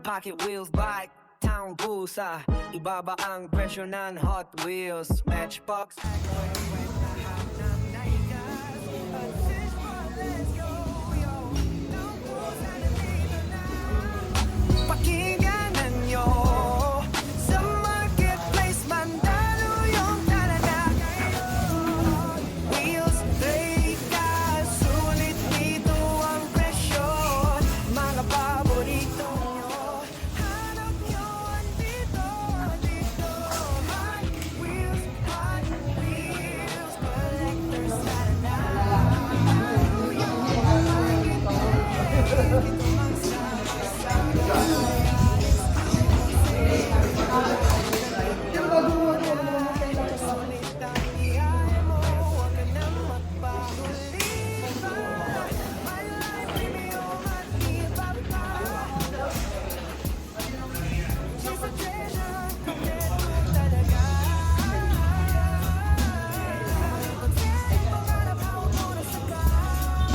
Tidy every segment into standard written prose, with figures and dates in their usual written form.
pocket wheels bike town busa. Ibaba ang presyo ng Hot Wheels Matchbox. Pakinggan ninyo sa marketplace mandalo yung talaga. Wheels, trika, sulit dito ang presyo. Mga paborito nyo, hanap nyo andito, dito. Hot Wheels, collectors sana.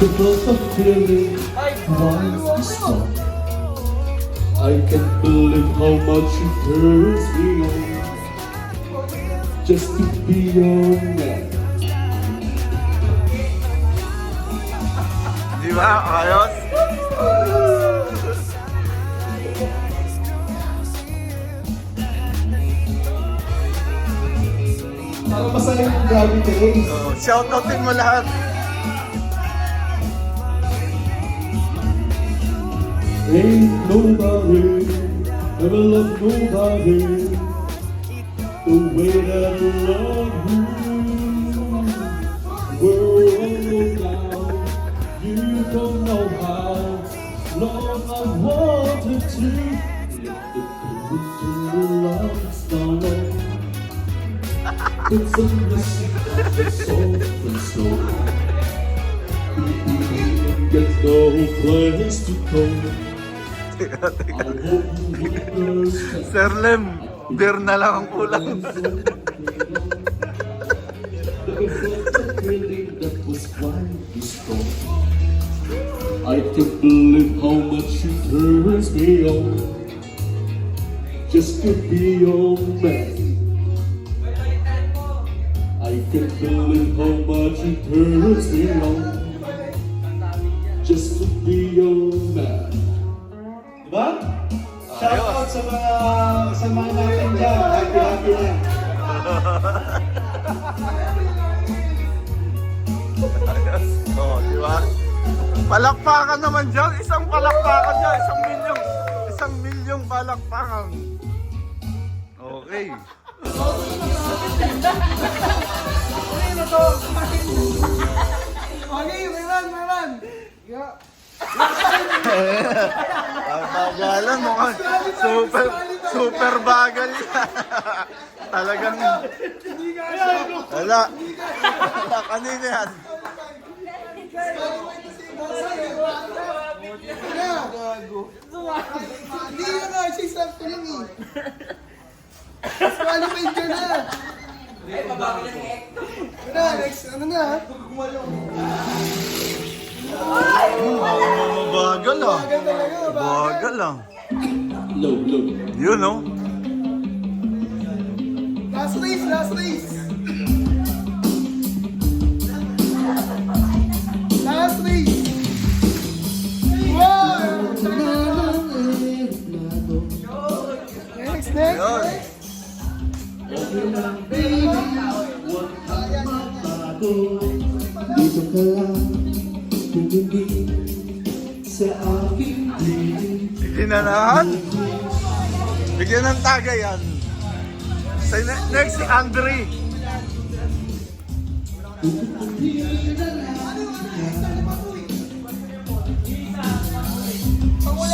Because of feeling once is strong. I can't believe how much it turns me on just to be your man. Di ba? Ayos? Para masaya yung gravity race. Shoutoutin mo lahat. Ain't nobody ever loved nobody the way that I love you. World down, you don't know how long I wanted to let the lights down low. It's a message of the soul and soul. Get no place to go. Sir Lem, beer na lang ang kulang. I can't believe how much it turns me on just to be your man. I can't believe how much it turns me on just to be your man. Diba? Shoutout sa mga natin dyan. Happy na. Oh, di ba? Palakpakan naman dyan. Isang palakpakan dyan. Isang milyong palakpakan. Okay. Okay, may man. Bagalan mo ka. Super bagal yan. Talagang... Wala. Kanina yan. Hindi yun nga, she's up to me. Qualified ka na. Next, ano na? Bagal ah. Talaga, Bagal ah. Low. Yun oh. Last race. Last race. Wow! Next. Yun. Dito ka lang, tumindi sa aking piling. Ikinanahan. Bigyan ng tagay yan. Next si Andre.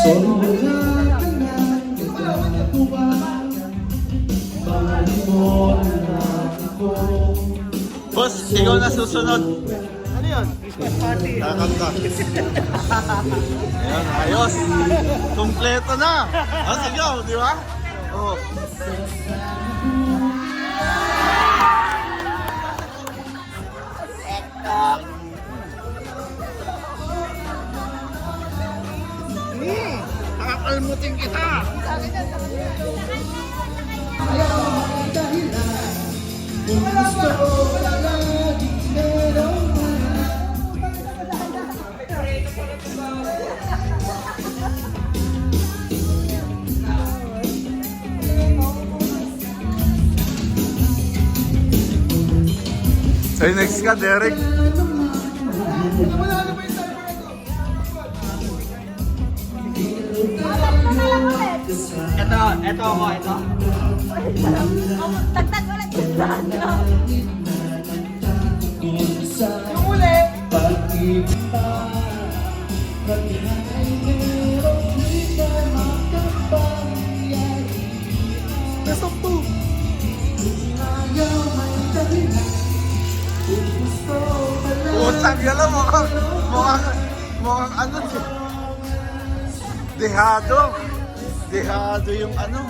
Sorry na ka na, nagkakato ba? Bali mo na ako. Boss, ikaw na susunod. Ano yun? Christmas party. Kakanta. Ayan, ayos. Kompleto na. Sige, di ba? Oh. Pakalmutin kita! Say next ka, Derek. Ito ako, ito. Tagtag ulit yung sana. Yung uli. Best of two. Utang yan lang, mukhang ano. Dehado. Dehado yung ano.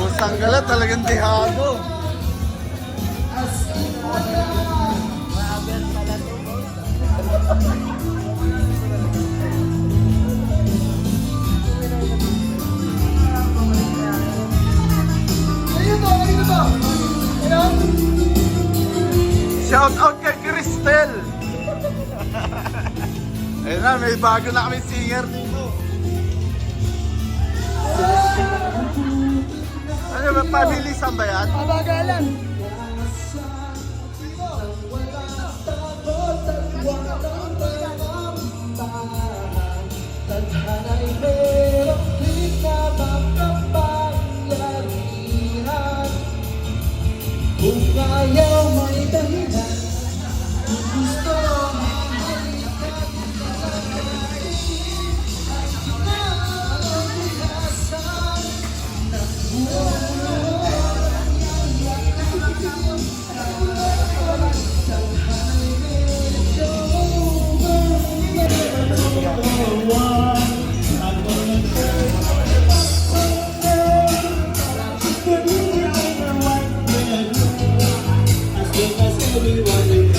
Utang ka lang, talagang dehado. Ayun to, ayun to. Ayun. Shout out kay Cristel! Ayun na, may bago na kami singer dito. Ano ba, pabilisan ba yan? Kabagalan. Kung ayaw may dahilan, kung gusto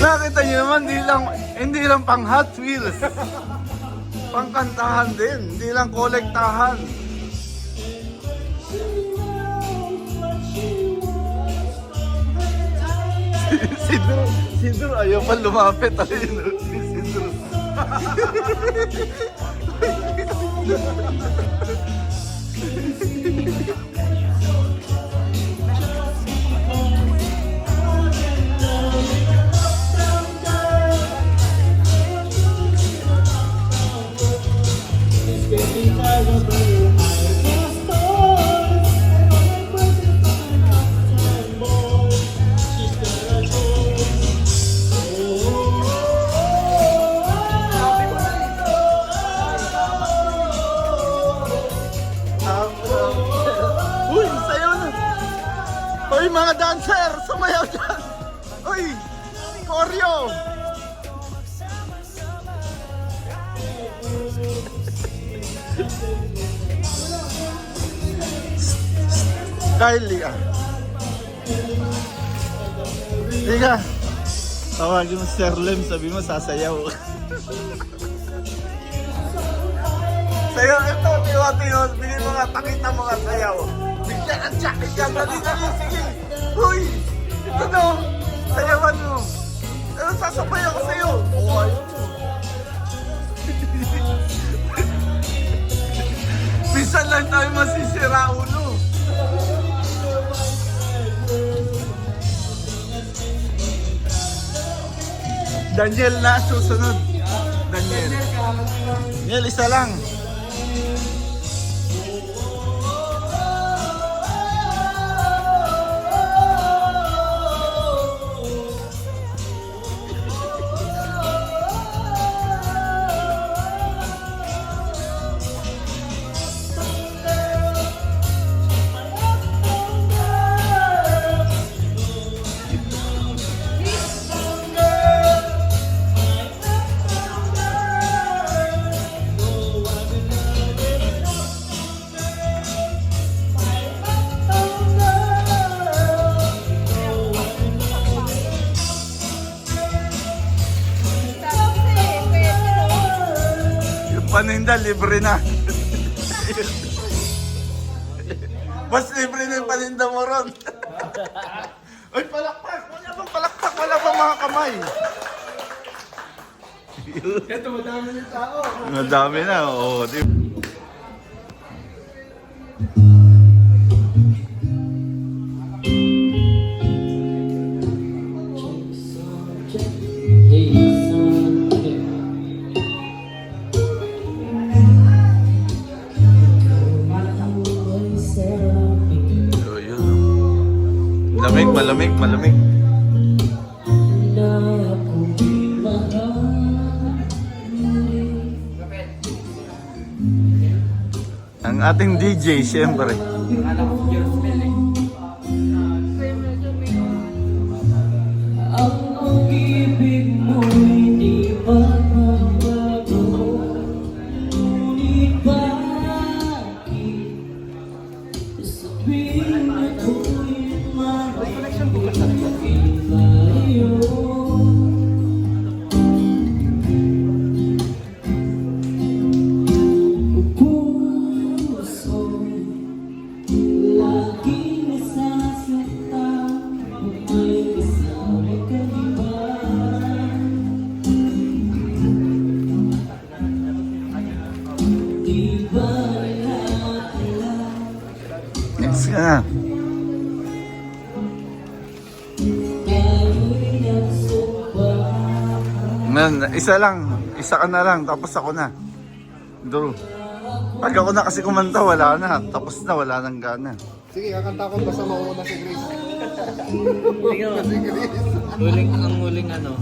Nakita niyo naman, hindi lang pang Hot Wheels. Pangkantahan din, hindi lang kolektahan. Si Drew ayaw pa lumapit. Ayun, si Drew. Uy, sayo na! Uy, mga dancer! Sumayaw dyan! Uy! Koryo! Kylie ah. Higa! Tawagin mo Sir Lem, sabi mo sasayaw. Sayaw ito, tiwa-tiwa. Bigyan mo nga, pakita mo nga sayaw. Bigyan ang jacket ka, dali-dali, sige. Uy! Ito no! Sayawan mo. Ano, sasabay ako sa'yo. Oh, ayaw mo. Minsan lang tayo masisira ulo. Daniel na susunod. Daniel. Daniel, isa lang. paninda, libre na. Mas libre na yung paninda mo ron. Ay, palakpak! Wala bang palakpak? Wala bang mga kamay? Ito, madami yung tao. Madami na, oo. So, yun. Malamig, malamig, malamig. Ang ating DJ, siyempre. Ang pag-ibig mo'y di ba magbago? Ngunit bakit sa tuwing ako'y malayo? Puso laging nasasaktan kung may isang kaiba. Di ba nakakala? Next ka na. Tayo'y nagsubahan. Man, isa lang. Isa ka na lang, tapos ako na. Drew. Pag ako na kasi kumanta, wala na. Tapos na, wala nang gana. Sige, kakanta ko basta mauna si Grace. Ang huling ano,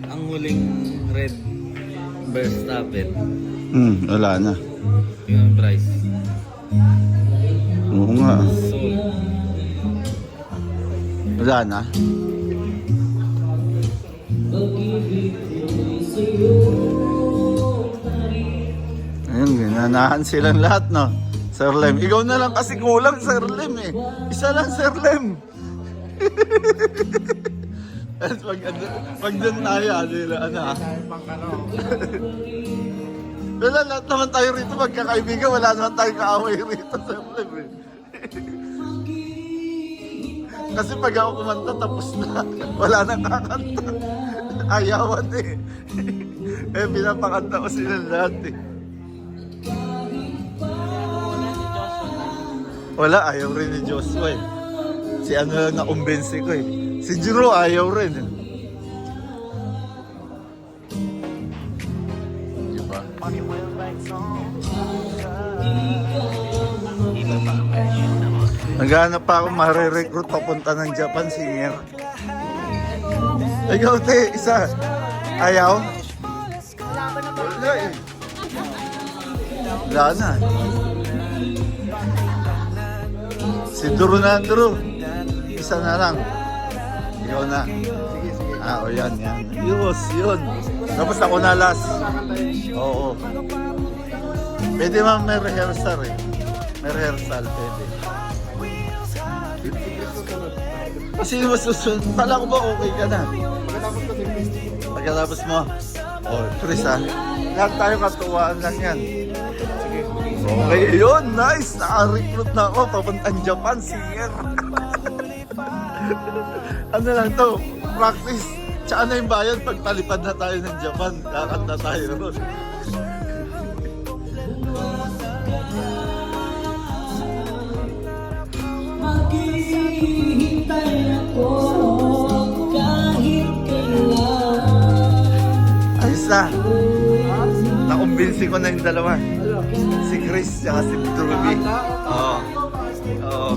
ang huling red Verstappen, Wala na. yung price. Oo nga. Sold. Wala na. Pag-ibig ko'y sa'yo pa rin. Ayun, ginanahan silang lahat, no? Sir Lem. Ikaw na lang kasi kulang, Sir Lem, eh. Isa lang, Sir Lem. At pag doon tayo, wala, lahat naman tayo rito magkakaibigan. Wala naman tayo kaaway rito, Sir Lem, eh. Kasi pag ako kumanta, tapos na. Wala nang kakanta. Ayawan, eh. Pinapakanta ko sila lahat, eh. Wala, ayaw rin ni Joshua, eh. Si ano lang nakumbensi ko, eh. Si Jiro ayaw rin, eh. Diba? Naghahanap pa ako marirecruit papunta ng Japan singer. Ikaw, te, isa. Ayaw? Wala, eh. Wala na. Si Duro na, Duro. Isa na lang. Ikaw na. O yan, yan. Yun. Tapos ako na last. Oo. Pwede man may rehearsal, eh. May rehearsal, pwede. Sino mas susunod? Kala ko ba okay ka na? Pagkatapos mo? Chris, ha? Lahat tayo katuwaan lang yan. Okay, yun. Nice. Naka-recruit na ako. Papuntang Japan, singer. Ano lang to? Practice. Tsaka na yung bayan pag talipad na tayo ng Japan. Kakanta tayo ron. Maghihintay ako kahit kailan. Ayos na. Nakumbinsi ko na yung dalawa. Si Chris at si Druby. Oo. Oo.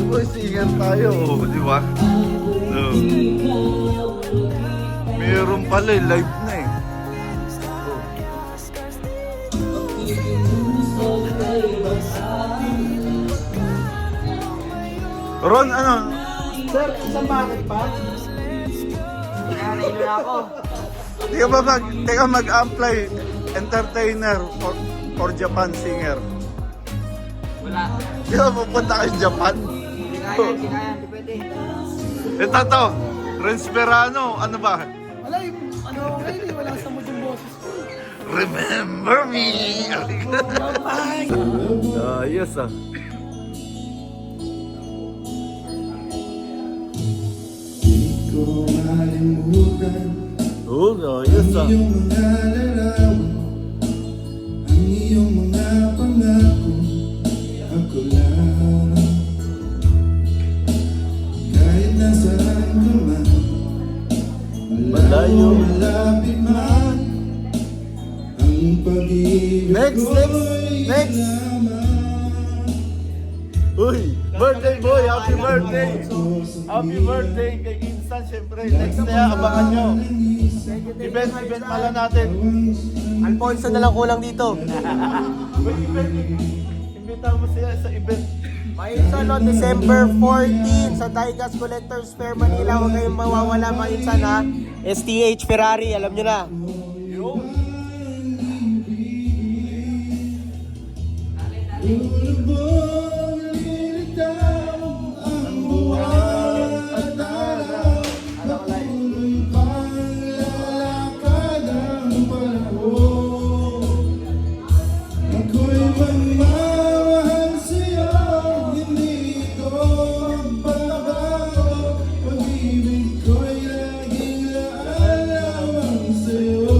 Boy, singer tayo, di ba? Meron pala, live na, eh. Ron, ano? Sir, isang bakit pa? Di ka mag-apply entertainer for Japan singer. Wala. Di ba pupunta kayo Japan? Hindi Hindi pwede. Ito to, Renz Verano, ano ba? Wala yung, ano, ngayon wala sa mood yung boses ko. Remember me! Ayos ah. Ko malimutan Oo, ayos ah. iyong mga larawan, ang iyong mga pangako. Ako lang, kahit nasaan ka man, malayo malapit man, ang pag-ibig Next, ko'y next. lamang. Uy, birthday boy, happy birthday! Happy birthday kay Insan, syempre. Next na yan, abangan nyo. Event pala natin. Alfonso na lang kulang dito. May event, imbita mo siya sa event. May solo December 14 sa Digas Collectors Fair Manila. Huwag kayong mawawala mga insan ha. STH Ferrari, alam nyo na. Yun. Lulubog, lilitaw ang buwan at araw. Patuloy pang lalakad ang panahon. Ako'y magmamahal sa'yo, hindi ito magbabago. Pag-ibig ko'y laging laan lamang sa'yo.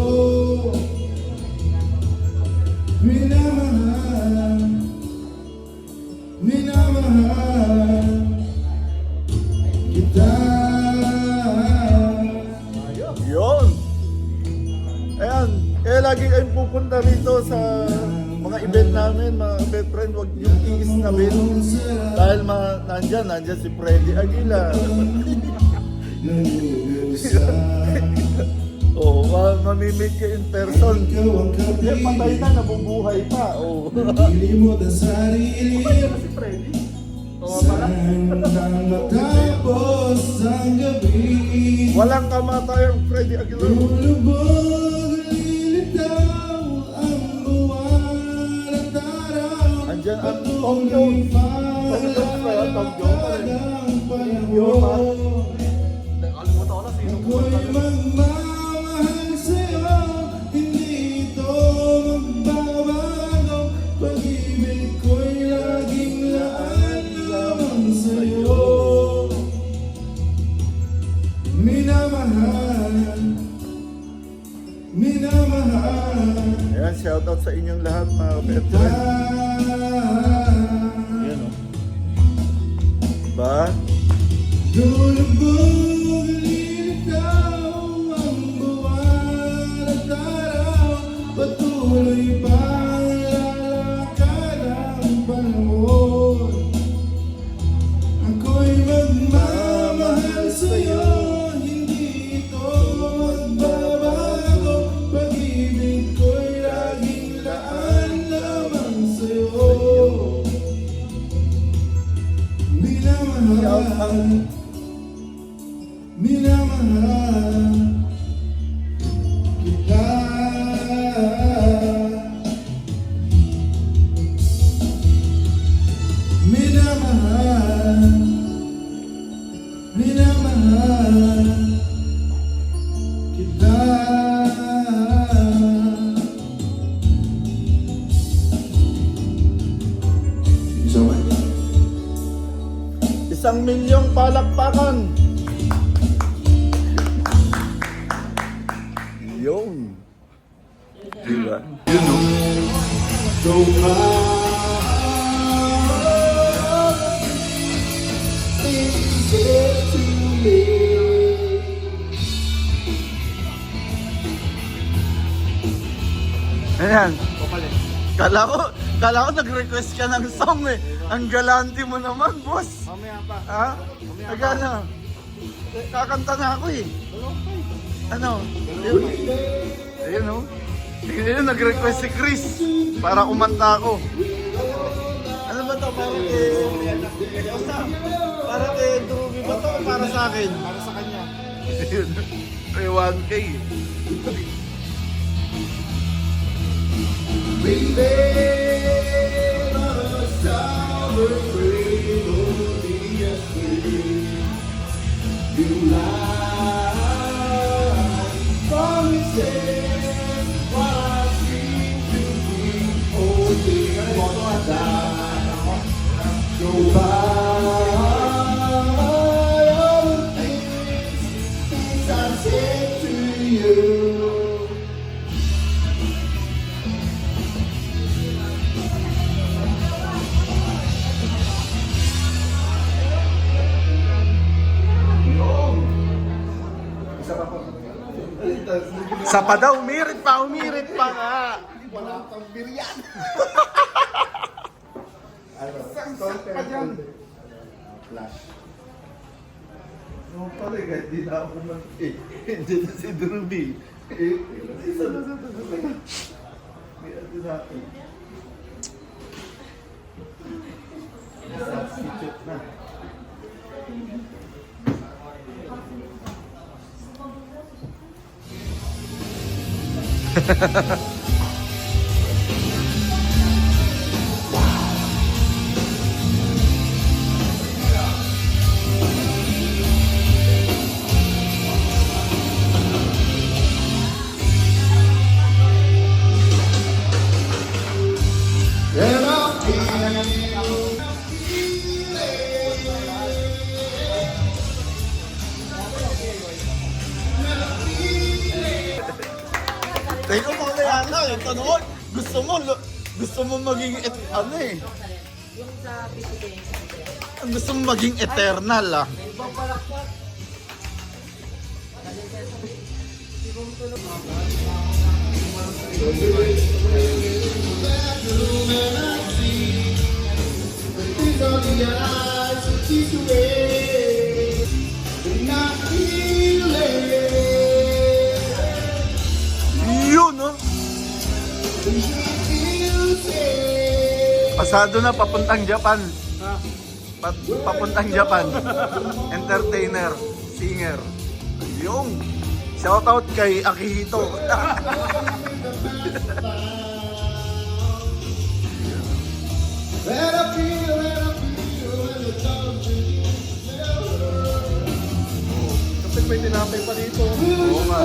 Minamahal, minamahal kita. Yun. Ayan. Kaya lagi kayong pupunta rito sa mga event namin, mga best friend. Huwag yung iisnabin. Dahil nandyan si Freddy Aguila. Oo, mamimit ka in person. Ikaw ang Eh, patay kapatid, na, nabubuhay pa. Oo. nilimot ang sarili. Si Freddy. Oo pala. Saan matapos ang gabi. Walang kamatayang Freddy Aguila. Lulubog, lilitaw ang buwan at araw. Andyan ang Tom Jones. Tom Jones pa yan, Tom Jones. Nakalimutan ko na sino Ako'y magmamahal sa'yo, hindi ito magbabago. Pag-ibig ko'y laging laan lamang sa'yo. Minamahal, minamahal Ayan, shoutout sa inyong lahat mga best friend. Ayan o. Diba? Lulubog, lilitaw ang buwan at araw. Patuloy pang lalakad ang panahon. Ako'y magmamahal sa'yo, hindi ito magbabago. Pag-ibig ko'y laging laan lamang sa'yo. Minamahal, minamahal kita. Minamahal, minamahal kita. So much. 1,000,000 palakpakan. Yun. Diba? Yun o. So Ayan. Kala ko nag-request ka ng song eh. Ang galante mo naman, boss. Mamaya pa. Ha? Nagana? Kakanta na ako eh. Ano? Yun. Ayun o. Ayun, nag-request si Chris para kumanta ako. Ano ba to? Para kay... Basta, para kay Druby ba to? Para sa akin? Para sa kanya. Ayun. May 1K. we live on a sour rainbow, Sa pa daw, umirit pa nga. Wala pang biryan. Flash. No, pala, hindi na ako hindi na si Druby. Isa na sa hindi natin. Substitute na. Teka mo na yan lang, ito noon. Gusto mo maging, ano eh. Yung sa PCB. Gusto mo maging eternal ah. Yun no? Pasado na papuntang Japan. Papuntang Japan. Entertainer, singer. Yung shoutout kay Akihito. Kapit may tinapay pa dito. Oo nga.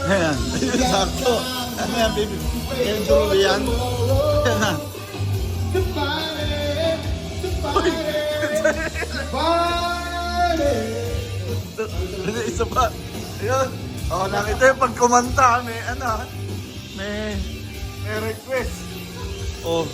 Ayan, sakto. Ano yan, baby? Yung dulo yan. Ayan na. Isa pa. Ayan. O, nakita yung pag kumanta, may ano, may request. Oh.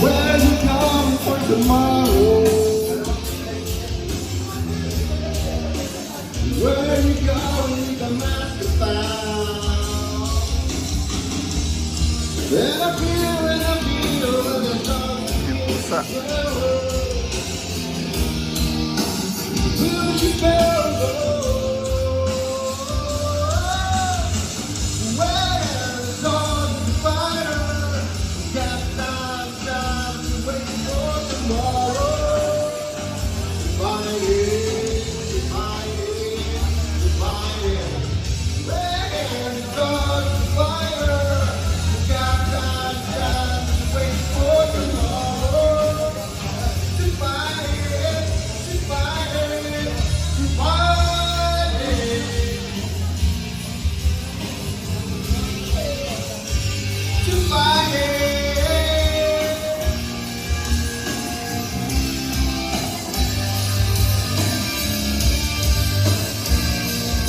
Where you come for tomorrow? Where you going with the master found? And I feel the dark. Pusa. Will you feel where the dog's the fighter? Got time to wait for tomorrow. Fight it, fight it, fight it. Where the dog's the fighter? Got time to wait for tomorrow. To fight it, to fight it, to fight it. To fight it.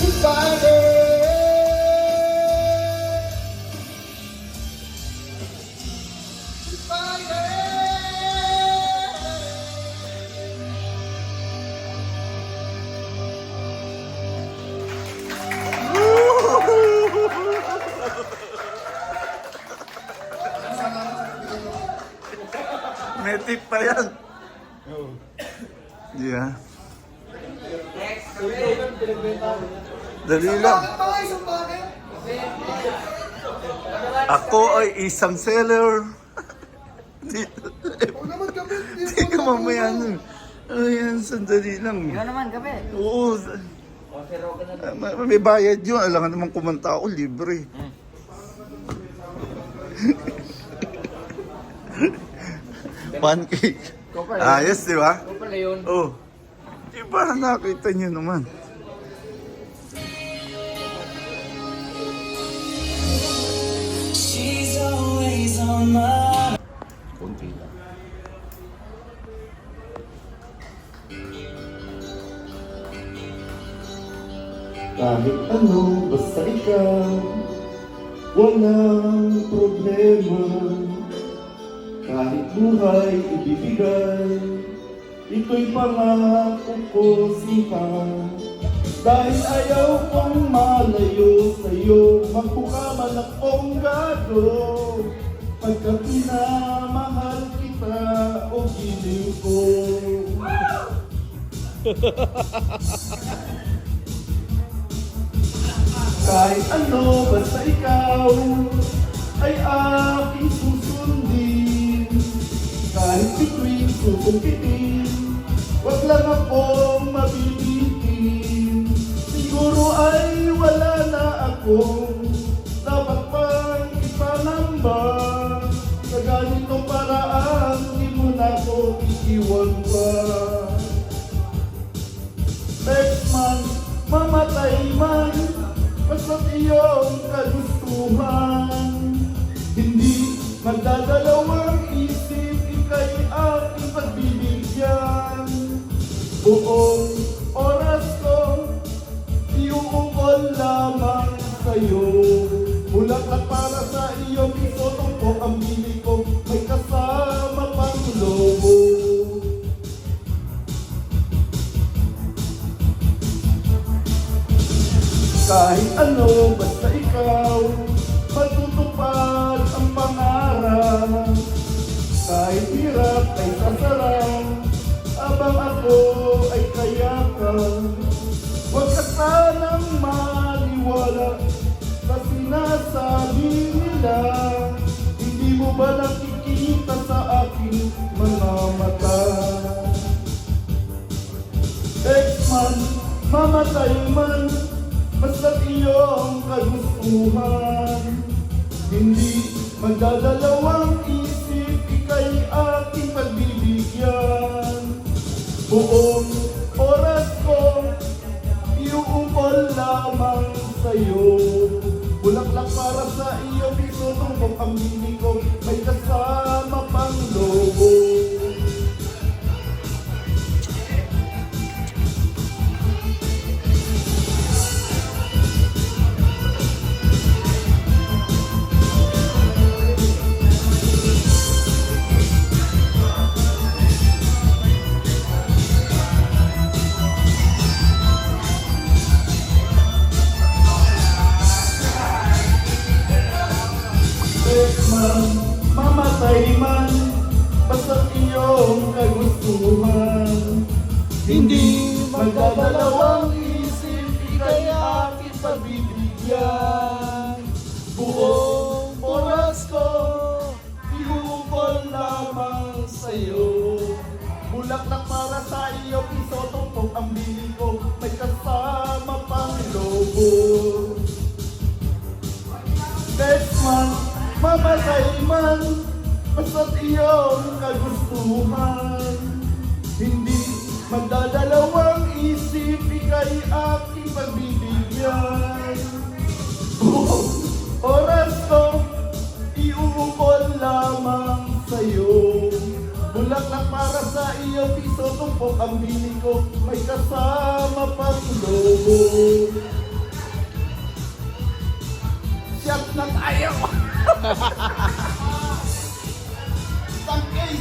To fight it. To fight it. May tip pa yan. Yeah. Dali lang. Ako ay isang seller. Di ka mamaya nun. Ayan, sandali lang. Ikaw naman, gabi. Oo. May bayad yun. Alangan naman kumanta ako, libre. Pancake. Ayos, di ba? Ikaw pala yun. Oh. Di ba nakita niyo naman? Konti lang. Kahit ano, basta ikaw, walang problema. Kahit buhay ibibigay, ito'y pangako ko sika. Dahil ayaw kong malayo sa'yo, magbuka man akong gado. Pagka pinamahal kita, o giling ko. Kahit ano, basta ikaw ay aking susundin. Kahit bituin susumpitin, wag lang akong mabibitin. Siguro ay wala na akong dapat pang ipanamba. Sa ganitong paraan, di mo na ako iiwan pa. Next month, mamatay man, basta't iyong kagustuhan. Hindi magdadalawang isip, ika'y aking pagbibigyan. Buong oras ko, iuukol lamang sa'yo. Bulaklak para sa iyong piso, tumpok ang bili ko, may kasama pang lobo. Kahit ano, basta ikaw, matutupad ang pangarap. Kahit hirap ay sasarap, abang ako ay kayakap. Huwag ka sanang maniwala sa sinasabi nila. Hindi mo ba nakikita sa aking mga mata? Next man, mamatay man, basta't iyong kagustuhan. Hindi magdadalawang isip, ika'y aking pagbibigyan. Buong oras ko, iuukol lamang sa'yo. Bulaklak para sa iyo, piso, tumpok ang bili ko, may kasama pang lobo. Mamatay man, basta't iyong kagustuhan. Hindi magdadalawang isip, ika'y aking pagbibigyan. Buong oras ko, iuukol lamang sa'yo. Bulaklak para sa iyo, piso, tumpok ang bili ko, may kasama pang lobo. Next month, mamatay man, basta't iyong kagustuhan. Hindi magdadalawang isip, ika'y aking pagbibigyan. Buong oras ko, iuukol lamang sa'yo. Bulaklak para sa iyo, piso, tumpok ang bili ko, may kasama pang lobo. Siyat na tayo! Tangkay!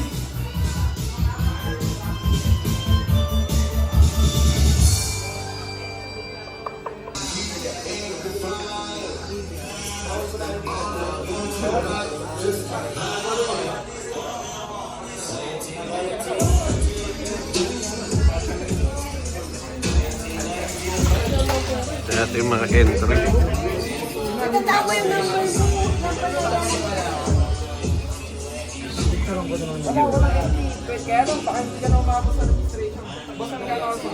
Ito natin yung mga entry. Natatawa yung number mo. Kaya lang, baka hindi ka na umabot sa registration. Basta nagkakaroon sa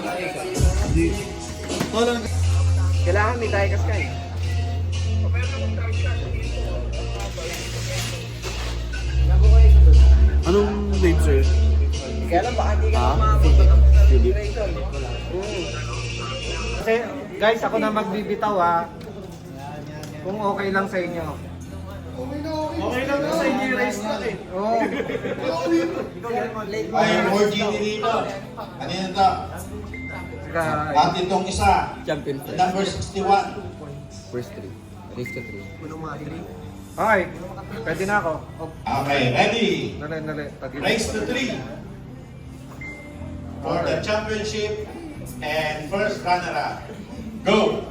kailangan may diegas ka eh. Anong date, sir? Kaya lang baka hindi ka na umabot ng celebration. Kasi, guys, ako na magbibitaw ha. Kung okay lang sa inyo. Okay lang sa inyo yung race na eh. Oo. Ay, more genie dito. Kanina to. Saka, At itong isa, Champion first. number 61. First 3. Race to 3. okay, pwede na ako. Oh, Okay, ready? dali. Race to 3. For the championship and first runner-up. Go!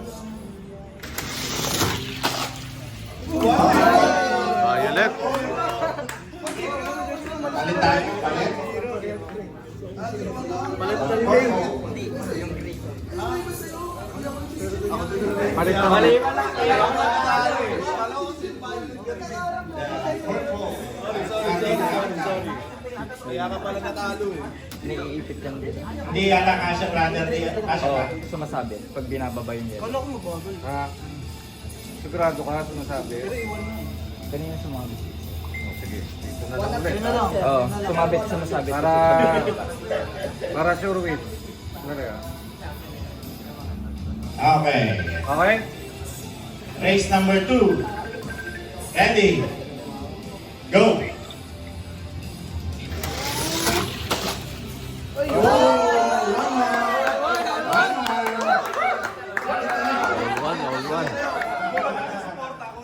Violet. Palit tayo, palit. Palit na. Kaya ka pala natalo eh. Naiipit lang din. Hindi yata kasha, brother. Hindi yata kasha Oo, ba? sumasabi. Pag binababa yung yelo. Ah, sigurado ka sinasabi. Kanina sumabi. Oh, sige, dito na lang ulit. Oo, sumabit, sumasabi. Para sure win. Dali ah. Okay. Okay? Race number 2. Ready? Go!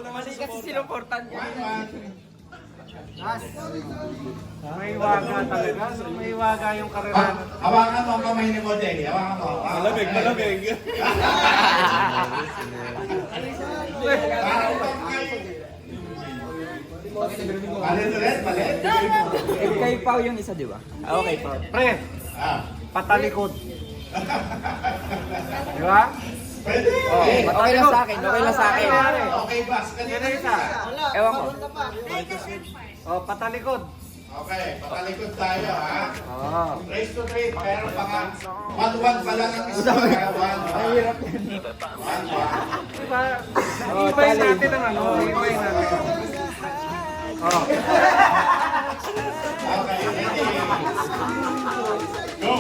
Mali kasi sinuportan niya. May waga talaga. May waga yung karera. Hawakan mo ang kamay ni Model. Hawakan mo. Malamig, malamig. Palit ulit, palit. Kay Pao yung isa, di ba? Ah, okay, Pao. Pre, Ah, patalikod. Di ba? pwede. Okay lang sa akin, okay lang sa akin. Okay, boss. Sino isa? Ewan ko. Oh, patalikod. Okay, patalikod tayo, ha? Oo. Race to 3, pero baka 1-1 pa lang ang isa. 1-1. Mahirap yan. 1-1. Diba? Ibayin natin ang ano. Ibayin natin. Oh. Okay, ready? Go!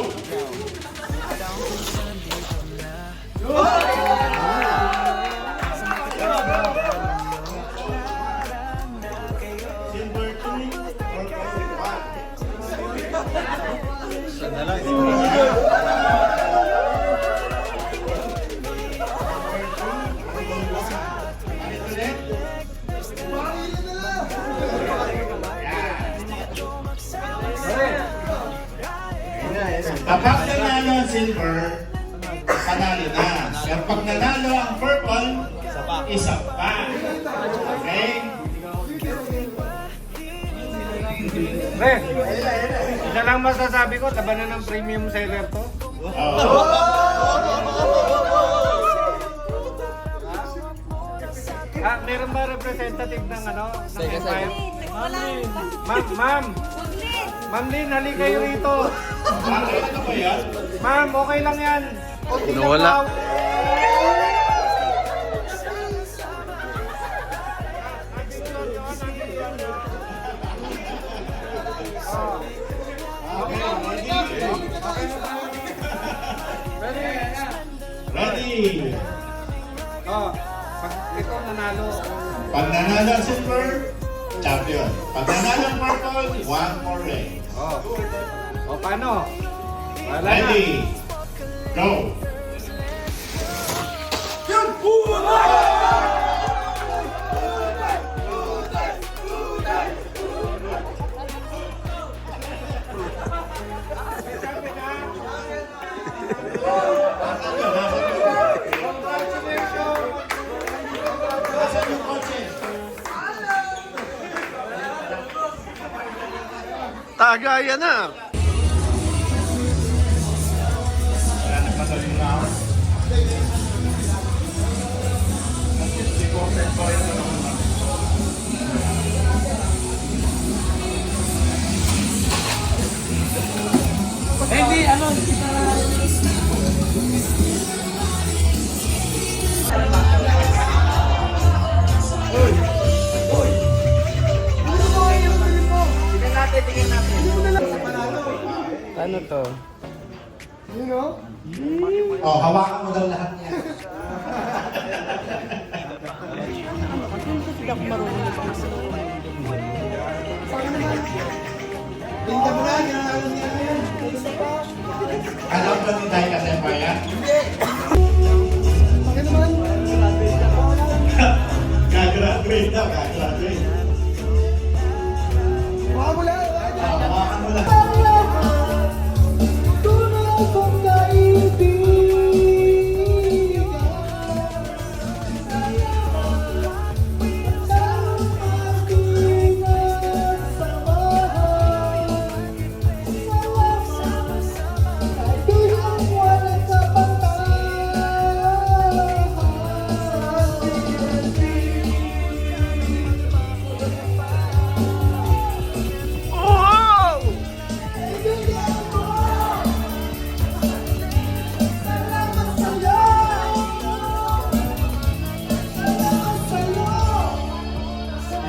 Silver 2, kapag nanalo ang silver, panalo na. Pero pag nanalo ang purple, isa pa. Okay? Pre, isa lang masasabi ko, labanan ng premium seller to. Ah, meron ba representative ng ano? Ng Empire? Ma'am! Ma'am Lynn, halika kayo rito. Okay, ano ba yan? Ma'am, okay lang yan. Kunti lang Nawala. daw. Ready? Oh, pag ito nanalo. Pag nanalo ang silver, champion. Pag nanalo ang purple, one more race. Oh. O paano? Wala na. Ready? Go! Nasaan yung coaches? Tagayan na. Wala nagmadaling na ako. Hindi, ano? Tingnan natin, tingnan natin. Ano to? Oh, hawakan mo daw lahat niya. Alam ba ni Day kasi pa yan? Gagraduate daw, gagraduate. Hawakan mo lahat.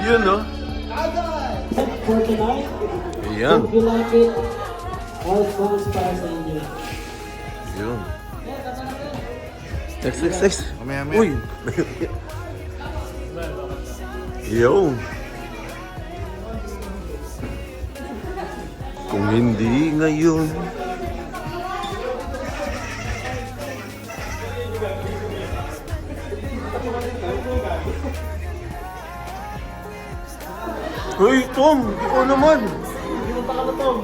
Yun, no? For tonight, Ayan. if you like it, all songs para sa inyo. Yun. Next. Mamaya-maya. Uy! Yo! Kung hindi ngayon. Uy, Tom! Ikaw naman! Hindi mo pa ka na, Tom.